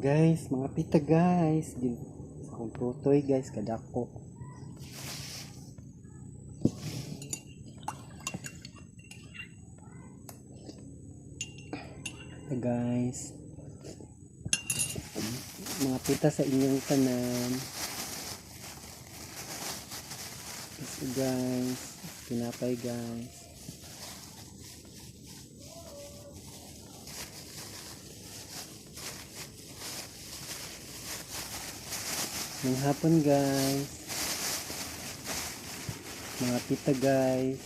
Guys, mga pita guys. Sa akong tutoy guys, kadako. Guys. Mga pita sa inyong tanan. So guys, pinapay guys. Ng hapon guys, mga pita guys.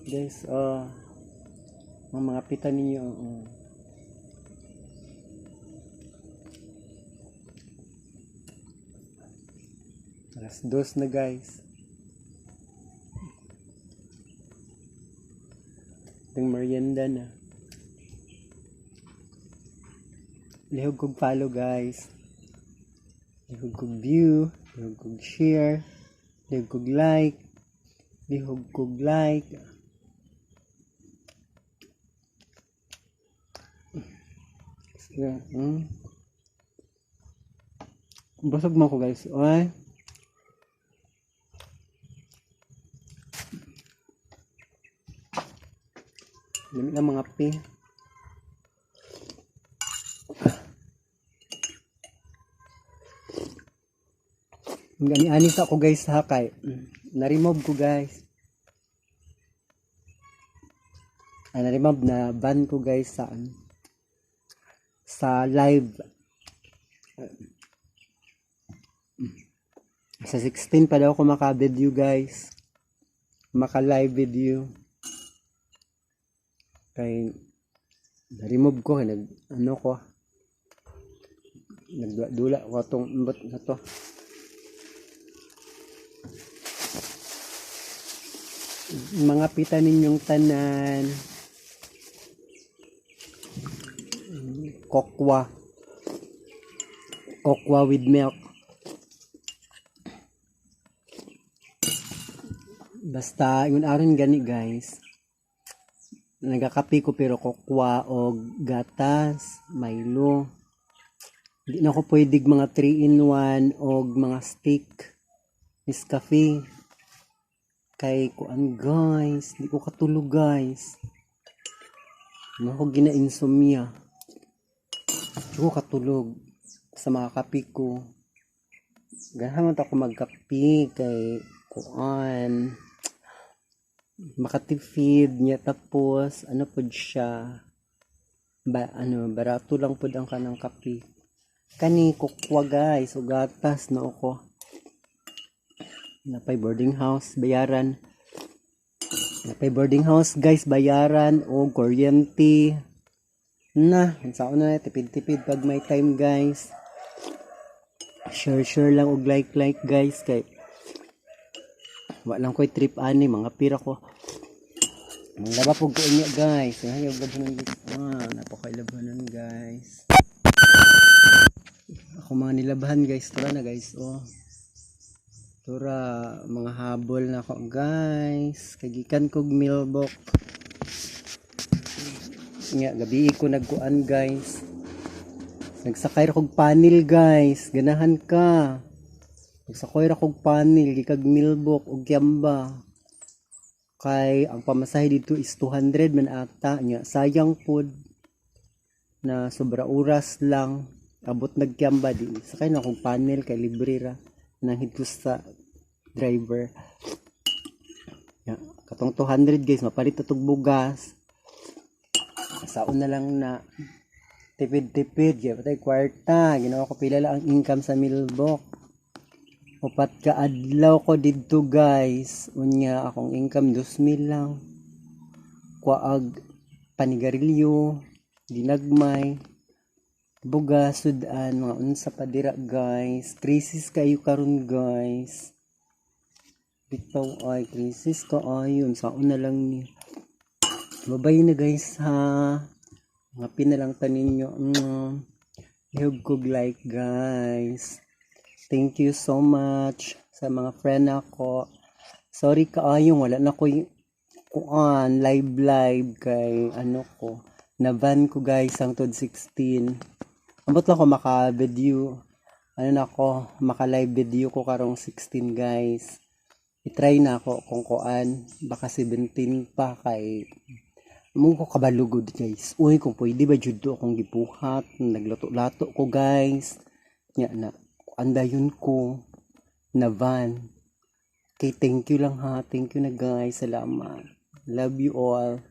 Guys, mga pita ninyo. Alas 2 na guys. Itong merienda na. Lihog kong follow guys. Lihog kong view. Lihog kong share. Lihog kong like. Lihog kong like. Busog mo ko guys. Oy. Lamig lang mga pi. Gani-anis ako guys ha kay na-remove ko guys. Na-remove na ban ko guys sa live. Sa 16 pa daw ako maka-video guys. Maka-live video. Kay na-remove ko nagdula ko tong imbot na to. Mga pita ninyong tanan. Kokwa with milk. Basta yun aron gani guys. Nagakape ko pero kokwa o gatas, Milo. Hindi na ako pwedeng mga 3-in-1 o mga stick. Nescafe. Kay kuan guys, hindi ko katulog guys. Hindi ako gina-insomnia. Hindi ko katulog sa mga kape ko. Ganahan ako magkape kay kuan. Makatipid niya tapos pod siya. Barato lang pod ang kanang kape. Kani kokwa guys, o gatas na ako. Napay boarding house bayaran. Napay boarding house guys bayaran o kuryente. Na, unsaon na tipid-tipid pag may time guys. Share lang og like guys kay walang ko'y trip ani mga pira ko. Manglaba po ko niya guys. Ay, labanan guys. Napakailabanan guys. Ako mga nilabahan guys. Tura na guys. Tura mga habol na ako guys. Kagikan kog milbok. Nga, gabi ko nagkuan guys. Nagsakay ra kog panel guys. Ganahan ka. Nagsakay ra kog panel. Gikag milbok o gyamba. Kay ang pamasahe dito is 200 man ata nya sayang pod na sobra oras lang abot nagkyamba di sakay na akong panel kay libre ra nang higos sa driver ya katong 200 guys mapalit atog bugas saon na lang na tipid ya patay kwarta ginawa ko pila lang ang income sa milbok. Upat ka adlaw ko dito guys. Unya akong income 2,000 lang. Kuaag panigarilyo, dinagmay, bugas, sudan, mga unsa pa dira guys. Krisis kayo karon guys. Bitaw ay krisis ka ayon saon na lang ni. Babay na guys ha. Mga pinalang tanin nyo. Ihog kog like guys. Thank you so much sa mga friend ako. Sorry kaayong wala na ko kuan live kay ano ko na van ko guys ang tod 16. Ambot lang ko maka video ano na ako maka live video ko karong 16 guys. I-try na ako kung kuan baka 17 pa kay mong ko kabalugod guys. Uy kung pwede ba jud do akong gibuhat naglato-lato ko guys. Nya na andayon ko na van. Okay, thank you lang ha. Thank you na guys. Salamat. Love you all.